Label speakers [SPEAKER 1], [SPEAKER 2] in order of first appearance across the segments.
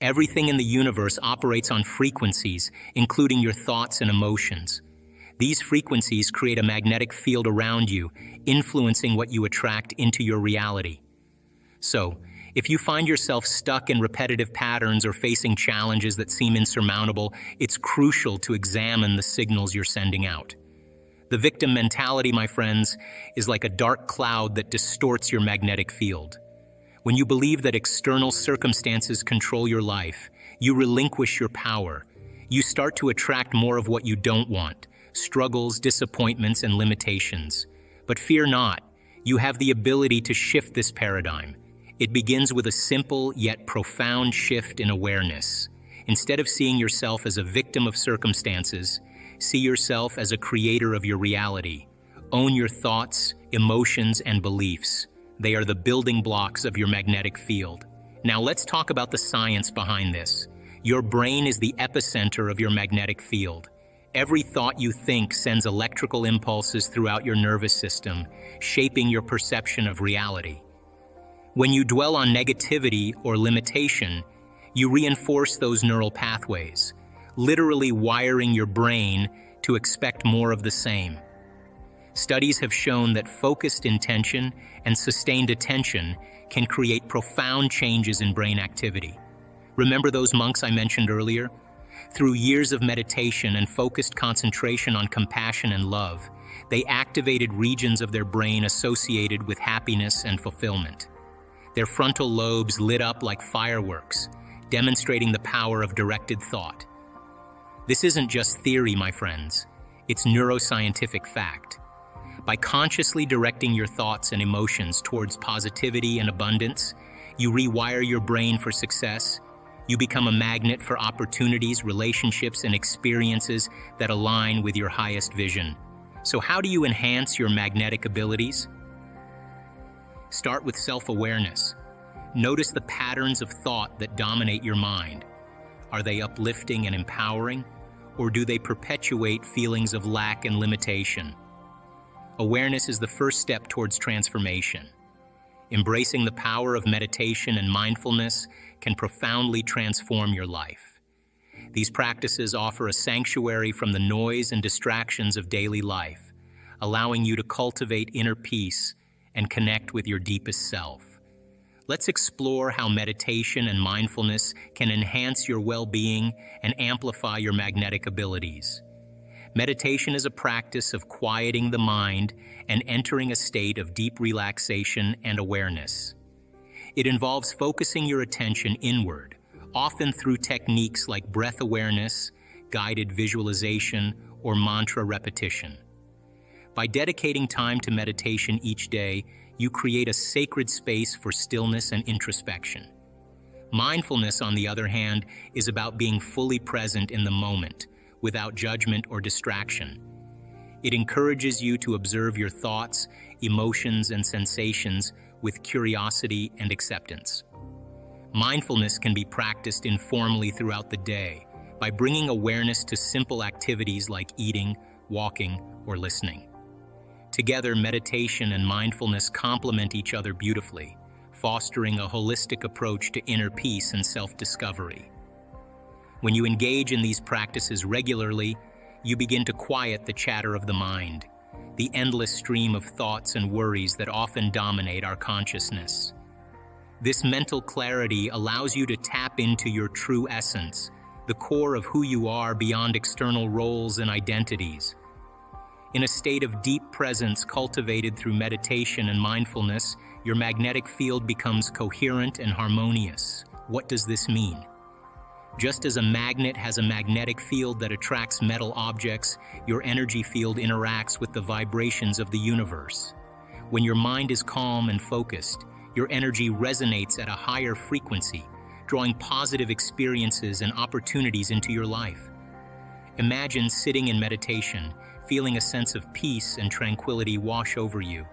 [SPEAKER 1] Everything in the universe operates on frequencies, including your thoughts and emotions. These frequencies create a magnetic field around you, influencing what you attract into your reality. So, if you find yourself stuck in repetitive patterns or facing challenges that seem insurmountable, it's crucial to examine the signals you're sending out. The victim mentality, my friends, is like a dark cloud that distorts your magnetic field. When you believe that external circumstances control your life, you relinquish your power. You start to attract more of what you don't want: struggles, disappointments, and limitations. But fear not, you have the ability to shift this paradigm. It begins with a simple yet profound shift in awareness. Instead of seeing yourself as a victim of circumstances, see yourself as a creator of your reality. Own your thoughts, emotions, and beliefs. They are the building blocks of your magnetic field. Now let's talk about the science behind this. Your brain is the epicenter of your magnetic field. Every thought you think sends electrical impulses throughout your nervous system, shaping your perception of reality. When you dwell on negativity or limitation, you reinforce those neural pathways, literally wiring your brain to expect more of the same. Studies have shown that focused intention and sustained attention can create profound changes in brain activity. Remember those monks I mentioned earlier? Through years of meditation and focused concentration on compassion and love, they activated regions of their brain associated with happiness and fulfillment. Their frontal lobes lit up like fireworks, demonstrating the power of directed thought. This isn't just theory, my friends. It's neuroscientific fact. By consciously directing your thoughts and emotions towards positivity and abundance, you rewire your brain for success. You become a magnet for opportunities, relationships, and experiences that align with your highest vision. So how do you enhance your magnetic abilities? Start with self-awareness. Notice the patterns of thought that dominate your mind. Are they uplifting and empowering, or do they perpetuate feelings of lack and limitation? Awareness is the first step towards transformation. Embracing the power of meditation and mindfulness can profoundly transform your life. These practices offer a sanctuary from the noise and distractions of daily life, allowing you to cultivate inner peace and connect with your deepest self. Let's explore how meditation and mindfulness can enhance your well-being and amplify your magnetic abilities. Meditation is a practice of quieting the mind and entering a state of deep relaxation and awareness. It involves focusing your attention inward, often through techniques like breath awareness, guided visualization, or mantra repetition. By dedicating time to meditation each day, you create a sacred space for stillness and introspection. Mindfulness, on the other hand, is about being fully present in the moment, without judgment or distraction. It encourages you to observe your thoughts, emotions, and sensations with curiosity and acceptance. Mindfulness can be practiced informally throughout the day by bringing awareness to simple activities like eating, walking, or listening. Together, meditation and mindfulness complement each other beautifully, fostering a holistic approach to inner peace and self-discovery. When you engage in these practices regularly, you begin to quiet the chatter of the mind, the endless stream of thoughts and worries that often dominate our consciousness. This mental clarity allows you to tap into your true essence, the core of who you are beyond external roles and identities. In a state of deep presence cultivated through meditation and mindfulness, your magnetic field becomes coherent and harmonious. What does this mean? Just as a magnet has a magnetic field that attracts metal objects, your energy field interacts with the vibrations of the universe. When your mind is calm and focused, your energy resonates at a higher frequency, drawing positive experiences and opportunities into your life. Imagine sitting in meditation, feeling a sense of peace and tranquility wash over you.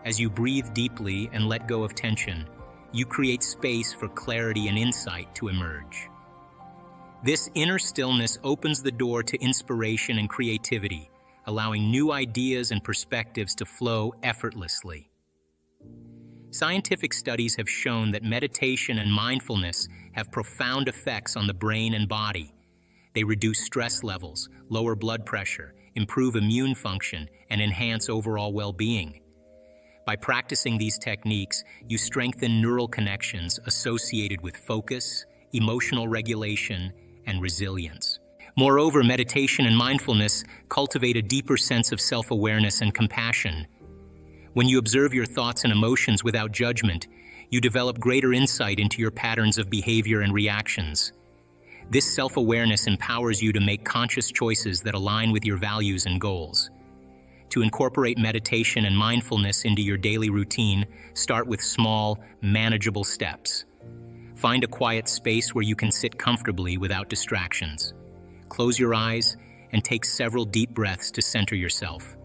[SPEAKER 1] As you breathe deeply and let go of tension, you create space for clarity and insight to emerge. This inner stillness opens the door to inspiration and creativity, allowing new ideas and perspectives to flow effortlessly. Scientific studies have shown that meditation and mindfulness have profound effects on the brain and body. They reduce stress levels, lower blood pressure, improve immune function, and enhance overall well-being. By practicing these techniques, you strengthen neural connections associated with focus, emotional regulation, and resilience. Moreover, meditation and mindfulness cultivate a deeper sense of self-awareness and compassion. When you observe your thoughts and emotions without judgment, you develop greater insight into your patterns of behavior and reactions. This self-awareness empowers you to make conscious choices that align with your values and goals. To incorporate meditation and mindfulness into your daily routine, start with small, manageable steps. Find a quiet space where you can sit comfortably without distractions. Close your eyes and take several deep breaths to center yourself.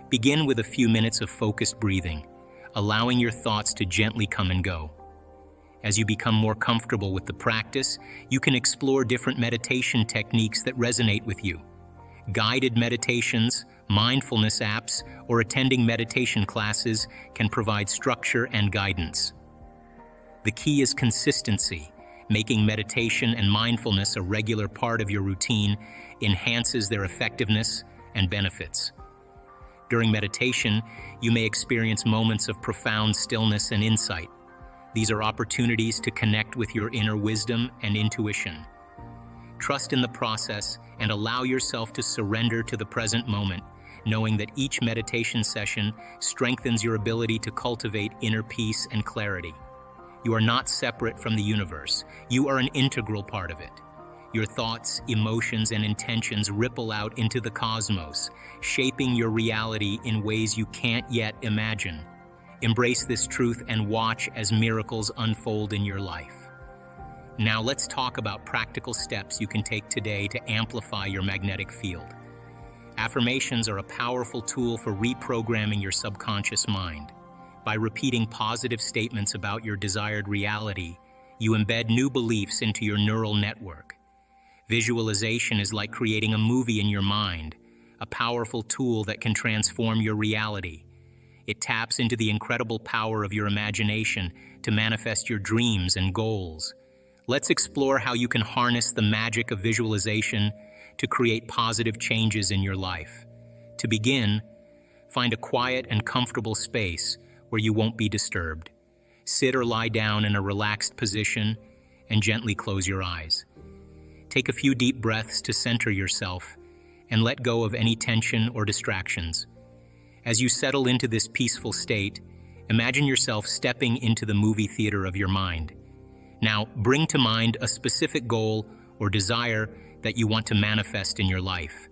[SPEAKER 1] Begin with a few minutes of focused breathing, allowing your thoughts to gently come and go. As you become more comfortable with the practice, you can explore different meditation techniques that resonate with you. Guided meditations, mindfulness apps, or attending meditation classes can provide structure and guidance. The key is consistency. Making meditation and mindfulness a regular part of your routine enhances their effectiveness and benefits. During meditation, you may experience moments of profound stillness and insight. These are opportunities to connect with your inner wisdom and intuition. Trust in the process and allow yourself to surrender to the present moment, knowing that each meditation session strengthens your ability to cultivate inner peace and clarity. You are not separate from the universe. You are an integral part of it. Your thoughts, emotions, and intentions ripple out into the cosmos, shaping your reality in ways you can't yet imagine. Embrace this truth and watch as miracles unfold in your life. Now let's talk about practical steps you can take today to amplify your magnetic field. Affirmations are a powerful tool for reprogramming your subconscious mind. By repeating positive statements about your desired reality, you embed new beliefs into your neural network. Visualization is like creating a movie in your mind, a powerful tool that can transform your reality. It taps into the incredible power of your imagination to manifest your dreams and goals. Let's explore how you can harness the magic of visualization to create positive changes in your life. To begin, find a quiet and comfortable space where you won't be disturbed. Sit or lie down in a relaxed position and gently close your eyes. Take a few deep breaths to center yourself and let go of any tension or distractions. As you settle into this peaceful state, imagine yourself stepping into the movie theater of your mind. Now, bring to mind a specific goal or desire that you want to manifest in your life.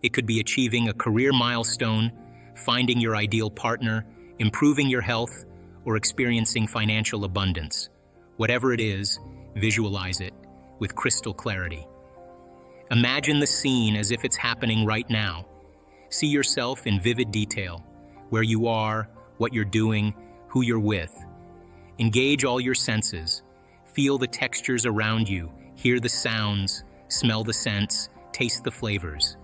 [SPEAKER 1] It could be achieving a career milestone, finding your ideal partner, improving your health, or experiencing financial abundance. Whatever it is, visualize it with crystal clarity. Imagine the scene as if it's happening right now. See yourself in vivid detail, where you are, what you're doing, who you're with. Engage all your senses. Feel the textures around you, hear the sounds, smell the scents, taste the flavors.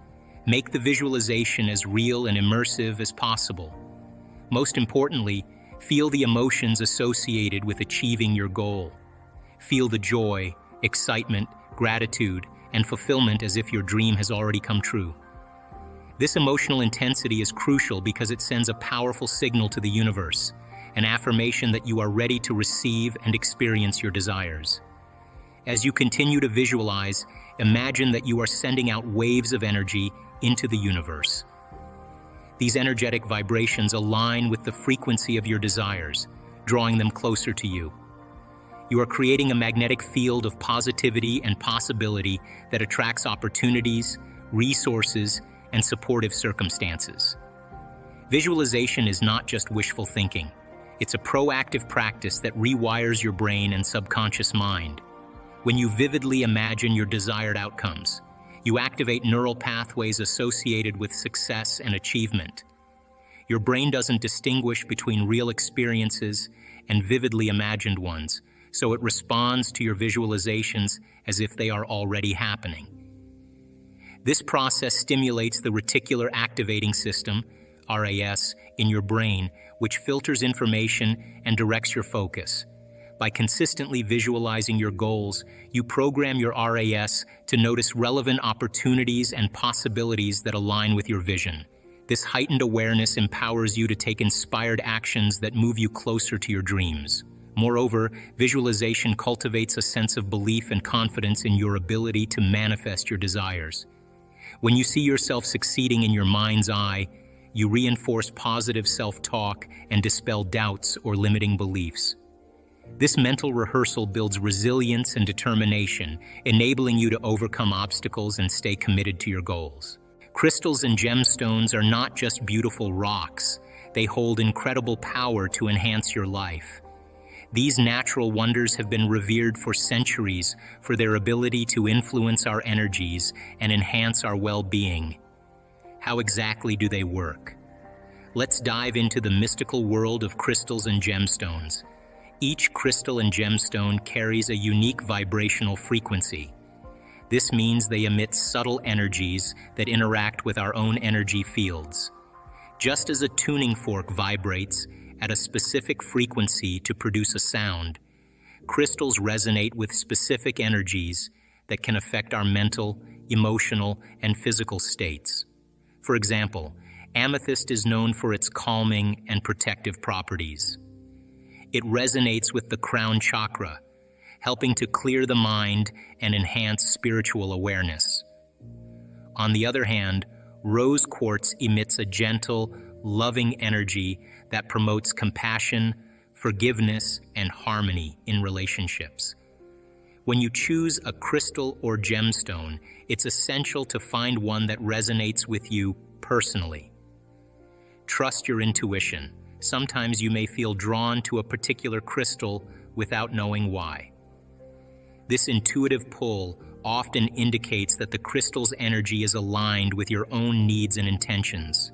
[SPEAKER 1] Make the visualization as real and immersive as possible. Most importantly, feel the emotions associated with achieving your goal. Feel the joy, excitement, gratitude, and fulfillment as if your dream has already come true. This emotional intensity is crucial because it sends a powerful signal to the universe, an affirmation that you are ready to receive and experience your desires. As you continue to visualize, imagine that you are sending out waves of energy into the universe. These energetic vibrations align with the frequency of your desires, drawing them closer to you. You are creating a magnetic field of positivity and possibility that attracts opportunities, resources, and supportive circumstances. Visualization is not just wishful thinking. It's a proactive practice that rewires your brain and subconscious mind. When you vividly imagine your desired outcomes, you activate neural pathways associated with success and achievement. Your brain doesn't distinguish between real experiences and vividly imagined ones, so it responds to your visualizations as if they are already happening. This process stimulates the reticular activating system, RAS, in your brain, which filters information and directs your focus. By consistently visualizing your goals, you program your RAS to notice relevant opportunities and possibilities that align with your vision. This heightened awareness empowers you to take inspired actions that move you closer to your dreams. Moreover, visualization cultivates a sense of belief and confidence in your ability to manifest your desires. When you see yourself succeeding in your mind's eye, you reinforce positive self-talk and dispel doubts or limiting beliefs. This mental rehearsal builds resilience and determination, enabling you to overcome obstacles and stay committed to your goals. Crystals and gemstones are not just beautiful rocks, they hold incredible power to enhance your life. These natural wonders have been revered for centuries for their ability to influence our energies and enhance our well-being. How exactly do they work? Let's dive into the mystical world of crystals and gemstones. Each crystal and gemstone carries a unique vibrational frequency. This means they emit subtle energies that interact with our own energy fields. Just as a tuning fork vibrates at a specific frequency to produce a sound, crystals resonate with specific energies that can affect our mental, emotional, and physical states. For example, amethyst is known for its calming and protective properties. It resonates with the crown chakra, helping to clear the mind and enhance spiritual awareness. On the other hand, rose quartz emits a gentle, loving energy that promotes compassion, forgiveness, and harmony in relationships. When you choose a crystal or gemstone, it's essential to find one that resonates with you personally. Trust your intuition. Sometimes you may feel drawn to a particular crystal without knowing why. This intuitive pull often indicates that the crystal's energy is aligned with your own needs and intentions.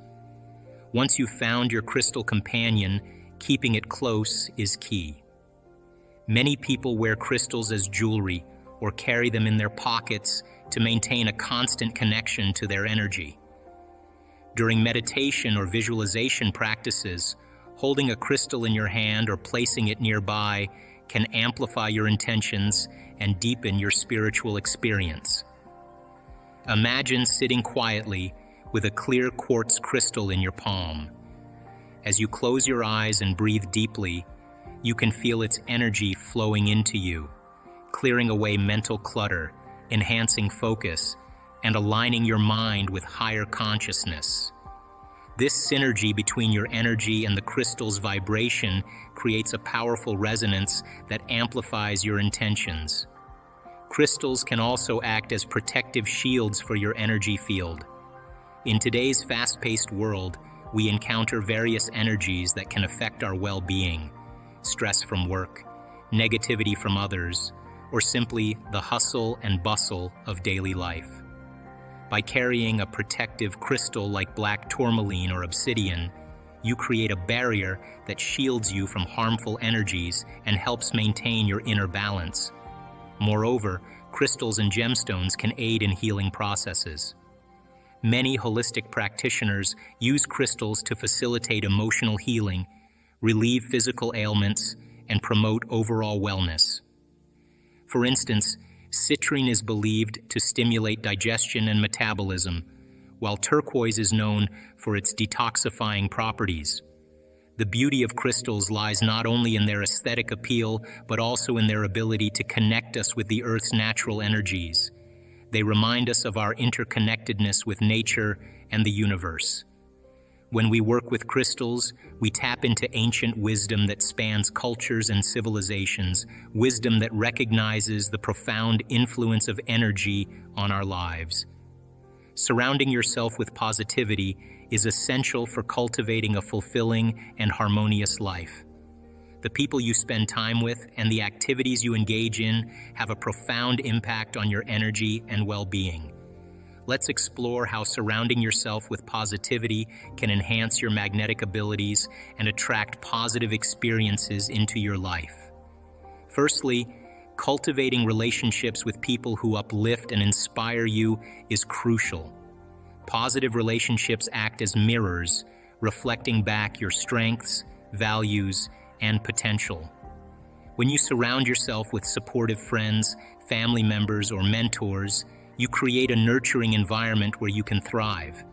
[SPEAKER 1] Once you've found your crystal companion, keeping it close is key. Many people wear crystals as jewelry or carry them in their pockets to maintain a constant connection to their energy. During meditation or visualization practices, holding a crystal in your hand or placing it nearby can amplify your intentions and deepen your spiritual experience. Imagine sitting quietly with a clear quartz crystal in your palm. As you close your eyes and breathe deeply, you can feel its energy flowing into you, clearing away mental clutter, enhancing focus, and aligning your mind with higher consciousness. This synergy between your energy and the crystal's vibration creates a powerful resonance that amplifies your intentions. Crystals can also act as protective shields for your energy field. In today's fast-paced world, we encounter various energies that can affect our well-being: stress from work, negativity from others, or simply the hustle and bustle of daily life. By carrying a protective crystal like black tourmaline or obsidian, you create a barrier that shields you from harmful energies and helps maintain your inner balance. Moreover, crystals and gemstones can aid in healing processes. Many holistic practitioners use crystals to facilitate emotional healing, relieve physical ailments, and promote overall wellness. For instance, citrine is believed to stimulate digestion and metabolism, while turquoise is known for its detoxifying properties. The beauty of crystals lies not only in their aesthetic appeal, but also in their ability to connect us with the Earth's natural energies. They remind us of our interconnectedness with nature and the universe. When we work with crystals, we tap into ancient wisdom that spans cultures and civilizations, wisdom that recognizes the profound influence of energy on our lives. Surrounding yourself with positivity is essential for cultivating a fulfilling and harmonious life. The people you spend time with and the activities you engage in have a profound impact on your energy and well-being. Let's explore how surrounding yourself with positivity can enhance your magnetic abilities and attract positive experiences into your life. Firstly, cultivating relationships with people who uplift and inspire you is crucial. Positive relationships act as mirrors, reflecting back your strengths, values, and potential. When you surround yourself with supportive friends, family members, or mentors, you create a nurturing environment where you can thrive.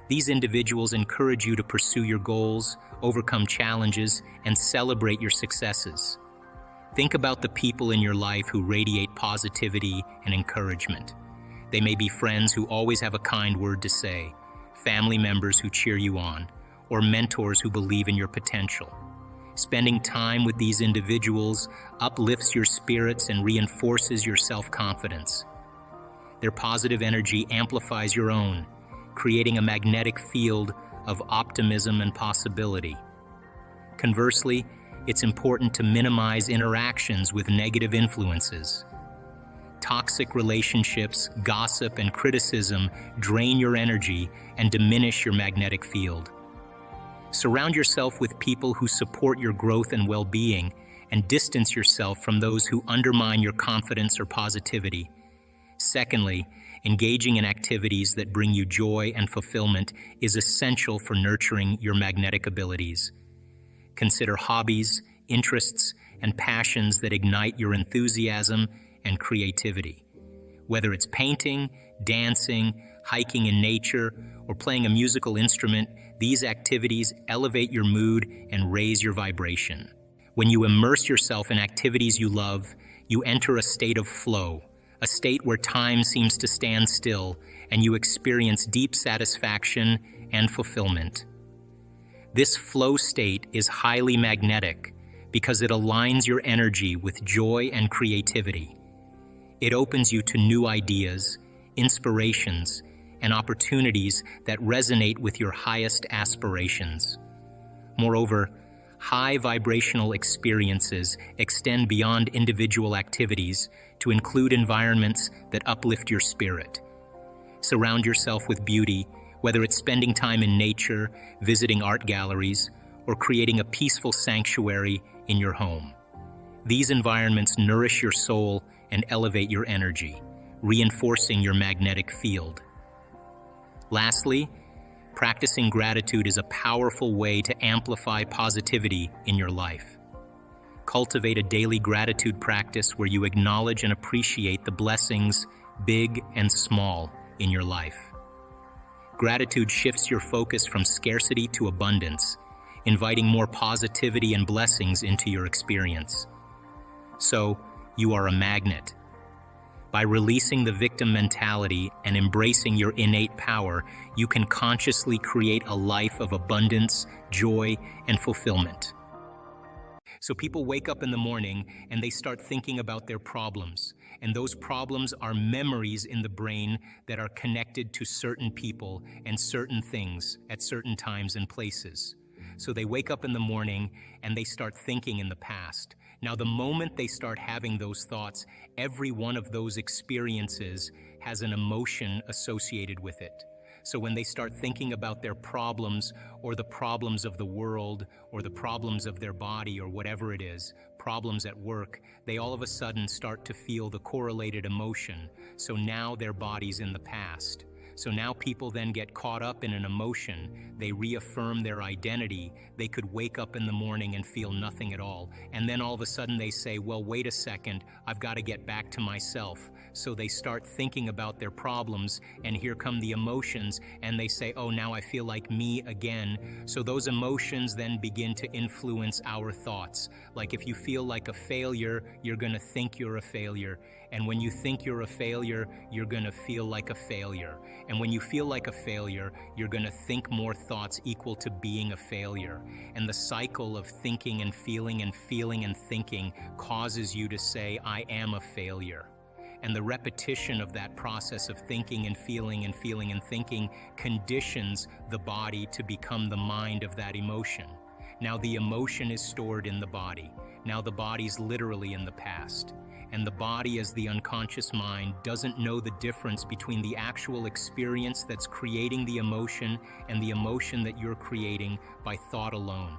[SPEAKER 1] These individuals encourage you to pursue your goals, overcome challenges, and celebrate your successes. Think about the people in your life who radiate positivity and encouragement. They may be friends who always have a kind word to say, family members who cheer you on, or mentors who believe in your potential. Spending time with these individuals uplifts your spirits and reinforces your self-confidence. Their positive energy amplifies your own, creating a magnetic field of optimism and possibility. Conversely, it's important to minimize interactions with negative influences. Toxic relationships, gossip, and criticism drain your energy and diminish your magnetic field. Surround yourself with people who support your growth and well-being, and distance yourself from those who undermine your confidence or positivity. Secondly, engaging in activities that bring you joy and fulfillment is essential for nurturing your magnetic abilities. Consider hobbies, interests, and passions that ignite your enthusiasm and creativity. Whether it's painting, dancing, hiking in nature, or playing a musical instrument, these activities elevate your mood and raise your vibration. When you immerse yourself in activities you love, you enter a state of flow, a state where time seems to stand still, and you experience deep satisfaction and fulfillment. This flow state is highly magnetic because it aligns your energy with joy and creativity. It opens you to new ideas, inspirations, and opportunities that resonate with your highest aspirations. Moreover, high vibrational experiences extend beyond individual activities to include environments that uplift your spirit. Surround yourself with beauty, whether it's spending time in nature, visiting art galleries, or creating a peaceful sanctuary in your home. These environments nourish your soul and elevate your energy, reinforcing your magnetic field. Lastly, practicing gratitude is a powerful way to amplify positivity in your life. Cultivate a daily gratitude practice where you acknowledge and appreciate the blessings, big and small, in your life. Gratitude shifts your focus from scarcity to abundance, inviting more positivity and blessings into your experience. So, you are a magnet. By releasing the victim mentality and embracing your innate power, you can consciously create a life of abundance, joy, and fulfillment. So people wake up in the morning and they start thinking about their problems. And those problems are memories in the brain that are connected to certain people and certain things at certain times and places. So they wake up in the morning and they start thinking in the past. Now, the moment they start having those thoughts, every one of those experiences has an emotion associated with it. So when they start thinking about their problems or the problems of the world or the problems of their body or whatever it is, problems at work, they all of a sudden start to feel the correlated emotion. So now their body's in the past. So now people then get caught up in an emotion. They reaffirm their identity. They could wake up in the morning and feel nothing at all. And then all of a sudden they say, well, wait a second, I've got to get back to myself. So they start thinking about their problems, and here come the emotions, and they say, oh, now I feel like me again. So those emotions then begin to influence our thoughts. Like if you feel like a failure, you're going to think you're a failure. And when you think you're a failure, you're going to feel like a failure. And when you feel like a failure, you're going to think more thoughts equal to being a failure. And the cycle of thinking and feeling and feeling and thinking causes you to say, I am a failure. And the repetition of that process of thinking and feeling and feeling and thinking conditions the body to become the mind of that emotion. Now the emotion is stored in the body. Now the body's literally in the past. And the body, as the unconscious mind, doesn't know the difference between the actual experience that's creating the emotion and the emotion that you're creating by thought alone.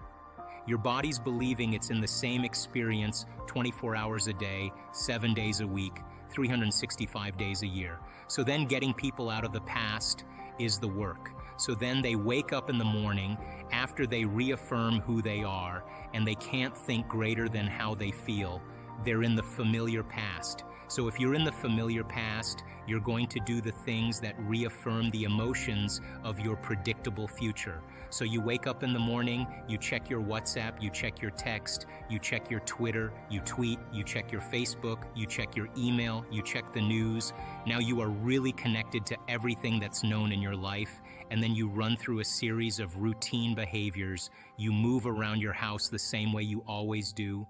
[SPEAKER 1] Your body's believing it's in the same experience 24 hours a day, 7 days a week, 365 days a year. So then getting people out of the past is the work. So then they wake up in the morning after they reaffirm who they are, and they can't think greater than how they feel. They're in the familiar past. So if you're in the familiar past, you're going to do the things that reaffirm the emotions of your predictable future. So you wake up in the morning, you check your WhatsApp, you check your text, you check your Twitter, you tweet, you check your Facebook, you check your email, you check the news. Now you are really connected to everything that's known in your life, and then you run through a series of routine behaviors. You move around your house the same way you always do.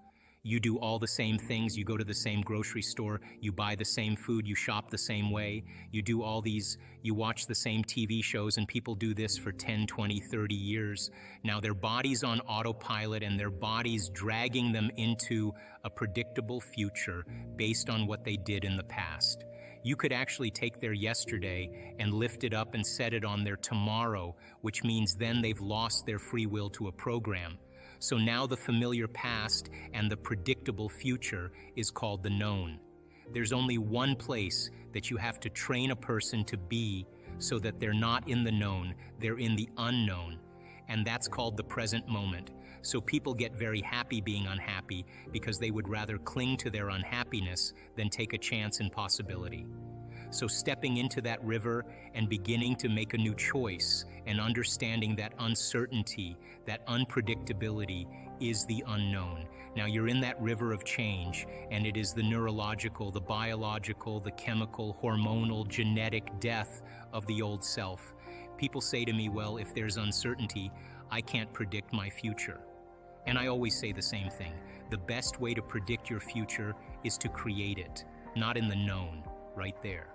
[SPEAKER 1] You do all the same things, you go to the same grocery store, you buy the same food, you shop the same way, you do all these, you watch the same TV shows, and people do this for 10, 20, 30 years. Now their body's on autopilot, and their body's dragging them into a predictable future based on what they did in the past. You could actually take their yesterday and lift it up and set it on their tomorrow, which means then they've lost their free will to a program. So now the familiar past and the predictable future is called the known. There's only one place that you have to train a person to be so that they're not in the known, they're in the unknown. And that's called the present moment. So people get very happy being unhappy because they would rather cling to their unhappiness than take a chance in possibility. So stepping into that river and beginning to make a new choice and understanding that uncertainty, that unpredictability is the unknown. Now you're in that river of change, and it is the neurological, the biological, the chemical, hormonal, genetic death of the old self. People say to me, well, if there's uncertainty, I can't predict my future. And I always say the same thing. The best way to predict your future is to create it, not in the known, right there.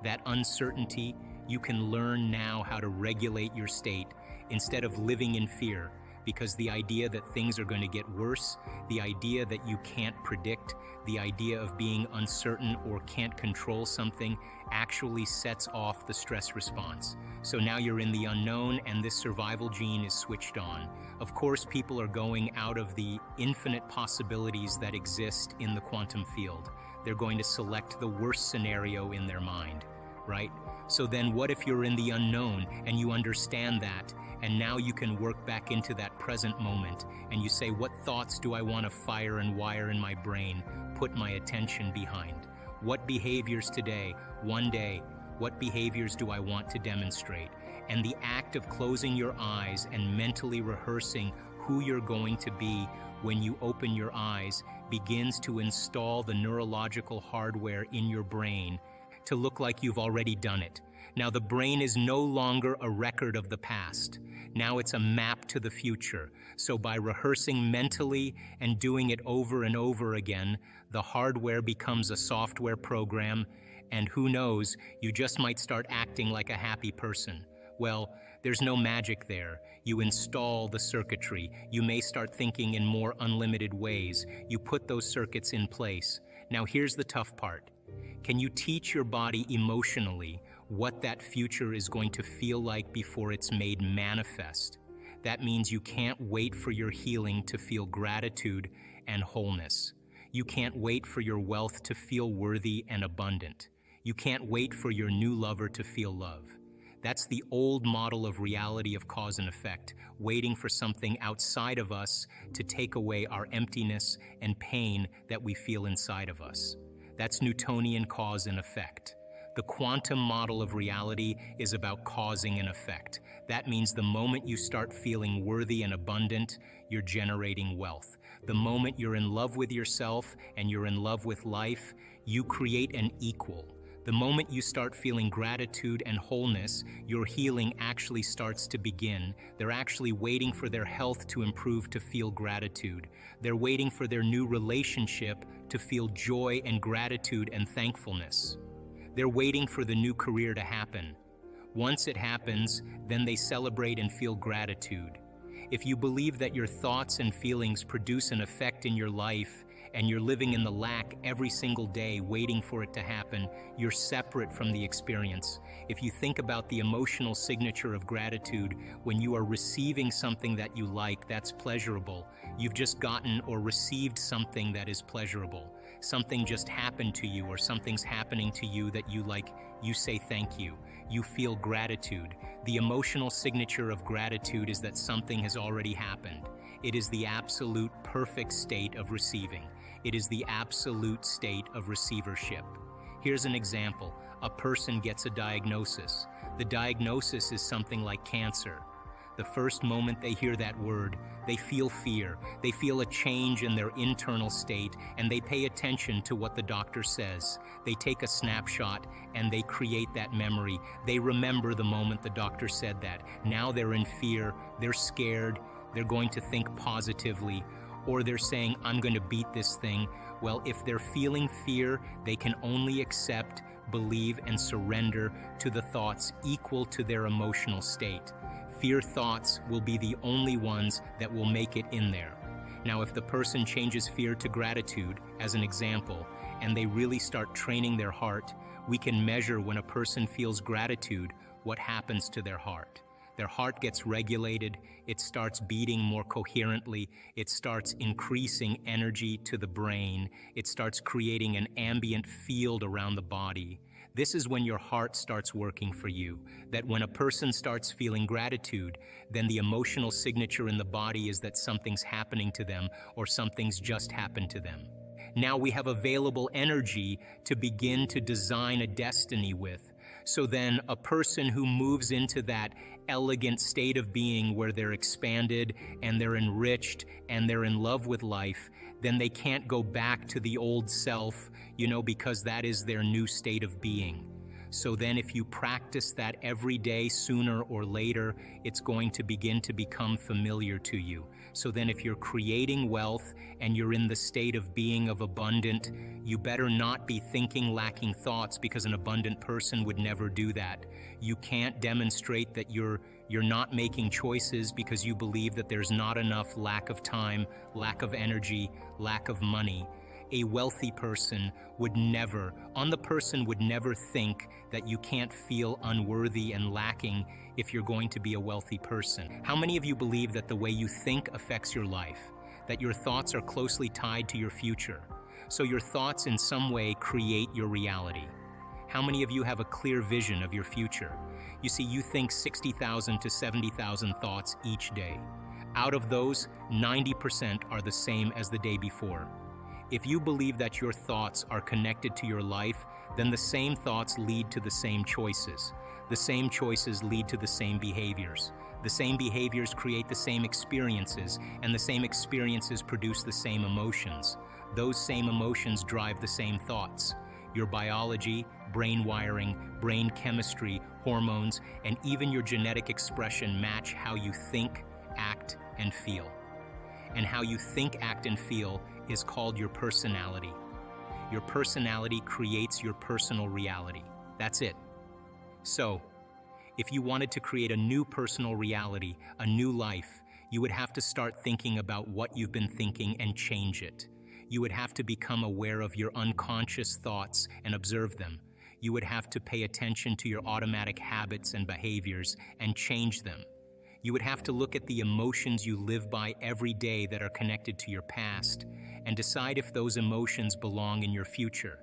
[SPEAKER 1] That uncertainty, you can learn now how to regulate your state instead of living in fear, because the idea that things are going to get worse, the idea that you can't predict, the idea of being uncertain or can't control something actually sets off the stress response. So now you're in the unknown, and this survival gene is switched on. Of course, people are going out of the infinite possibilities that exist in the quantum field. They're going to select the worst scenario in their mind, right? So then what if you're in the unknown and you understand that, and now you can work back into that present moment, and you say, what thoughts do I want to fire and wire in my brain, put my attention behind? What behaviors today, one day, what behaviors do I want to demonstrate? And the act of closing your eyes and mentally rehearsing who you're going to be when you open your eyes begins to install the neurological hardware in your brain to look like you've already done it. Now the brain is no longer a record of the past. Now it's a map to the future. So by rehearsing mentally and doing it over and over again, the hardware becomes a software program, and who knows, you just might start acting like a happy person. Well, there's no magic there. You install the circuitry. You may start thinking in more unlimited ways. You put those circuits in place. Now here's the tough part. Can you teach your body emotionally what that future is going to feel like before it's made manifest? That means you can't wait for your healing to feel gratitude and wholeness. You can't wait for your wealth to feel worthy and abundant. You can't wait for your new lover to feel love. That's the old model of reality of cause and effect, waiting for something outside of us to take away our emptiness and pain that we feel inside of us. That's Newtonian cause and effect. The quantum model of reality is about causing an effect. That means the moment you start feeling worthy and abundant, you're generating wealth. The moment you're in love with yourself and you're in love with life, you create an equal. The moment you start feeling gratitude and wholeness, your healing actually starts to begin. They're actually waiting for their health to improve to feel gratitude. They're waiting for their new relationship to feel joy and gratitude and thankfulness. They're waiting for the new career to happen. Once it happens, then they celebrate and feel gratitude. If you believe that your thoughts and feelings produce an effect in your life, and you're living in the lack every single day waiting for it to happen, you're separate from the experience. If you think about the emotional signature of gratitude, when you are receiving something that you like, that's pleasurable. You've just gotten or received something that is pleasurable. something just happened to you or something's happening to you that you say thank you. You feel gratitude. The emotional signature of gratitude is that something has already happened. It is the absolute perfect state of receiving. It is the absolute state of receivership. Here's an example. A person gets a diagnosis. The diagnosis is something like cancer. The first moment they hear that word, they feel fear. They feel a change in their internal state, and they pay attention to what the doctor says. They take a snapshot, and they create that memory. They remember the moment the doctor said that. Now they're in fear, they're scared, they're going to think positively, or they're saying, I'm going to beat this thing. Well, if they're feeling fear, they can only accept, believe, and surrender to the thoughts equal to their emotional state. Fear thoughts will be the only ones that will make it in there. Now, if the person changes fear to gratitude, as an example, and they really start training their heart, we can measure when a person feels gratitude, what happens to their heart. Their heart gets regulated, it starts beating more coherently, it starts increasing energy to the brain, it starts creating an ambient field around the body. This is when your heart starts working for you, that when a person starts feeling gratitude, then the emotional signature in the body is that something's happening to them or something's just happened to them. Now we have available energy to begin to design a destiny with. So then a person who moves into that elegant state of being where they're expanded and they're enriched and they're in love with life, then they can't go back to the old self, because that is their new state of being. So then if you practice that every day, sooner or later, it's going to begin to become familiar to you. So then if you're creating wealth and you're in the state of being of abundant, you better not be thinking lacking thoughts, because an abundant person would never do that. You can't demonstrate that you're not making choices because you believe that there's not enough, lack of time, lack of energy, lack of money. A wealthy person would never think that you can't feel unworthy and lacking if you're going to be a wealthy person. How many of you believe that the way you think affects your life, that your thoughts are closely tied to your future? So your thoughts in some way create your reality. How many of you have a clear vision of your future? You see, you think 60,000 to 70,000 thoughts each day. Out of those, 90% are the same as the day before. If you believe that your thoughts are connected to your life, then the same thoughts lead to the same choices. The same choices lead to the same behaviors. The same behaviors create the same experiences, and the same experiences produce the same emotions. Those same emotions drive the same thoughts. Your biology, brain wiring, brain chemistry, hormones, and even your genetic expression match how you think, act, and feel. And how you think, act, and feel is called your personality. Your personality creates your personal reality. That's it. So, if you wanted to create a new personal reality, a new life, you would have to start thinking about what you've been thinking and change it. You would have to become aware of your unconscious thoughts and observe them. You would have to pay attention to your automatic habits and behaviors and change them. You would have to look at the emotions you live by every day that are connected to your past and decide if those emotions belong in your future.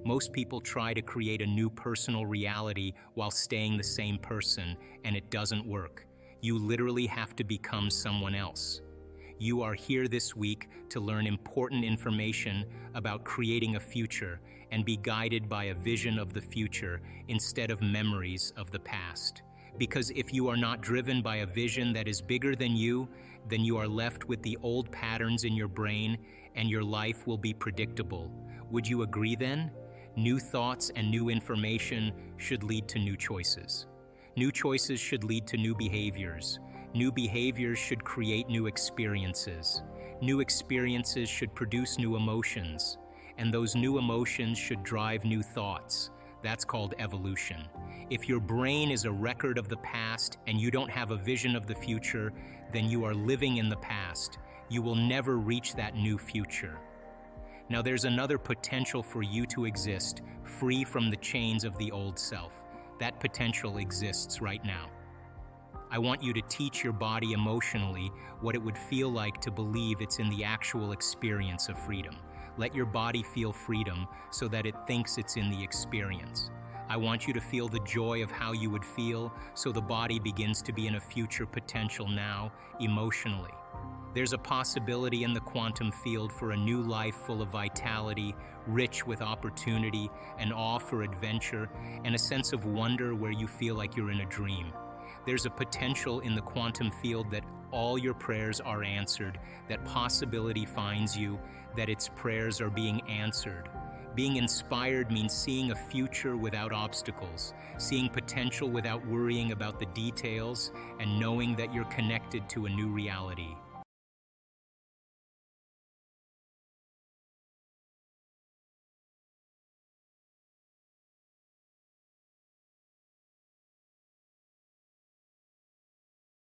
[SPEAKER 1] Most people try to create a new personal reality while staying the same person, and it doesn't work. You literally have to become someone else. You are here this week to learn important information about creating a future and be guided by a vision of the future instead of memories of the past. Because if you are not driven by a vision that is bigger than you, then you are left with the old patterns in your brain and your life will be predictable. Would you agree then? New thoughts and new information should lead to new choices. New choices should lead to new behaviors. New behaviors should create new experiences. New experiences should produce new emotions. And those new emotions should drive new thoughts. That's called evolution. If your brain is a record of the past and you don't have a vision of the future, then you are living in the past. You will never reach that new future. Now there's another potential for you to exist, free from the chains of the old self. That potential exists right now. I want you to teach your body emotionally what it would feel like to believe it's in the actual experience of freedom. Let your body feel freedom so that it thinks it's in the experience. I want you to feel the joy of how you would feel so the body begins to be in a future potential now, emotionally. There's a possibility in the quantum field for a new life full of vitality, rich with opportunity, an awe for adventure, and a sense of wonder where you feel like you're in a dream. There's a potential in the quantum field that all your prayers are answered, that possibility finds you, that its prayers are being answered. Being inspired means seeing a future without obstacles, seeing potential without worrying about the details, and knowing that you're connected to a new reality.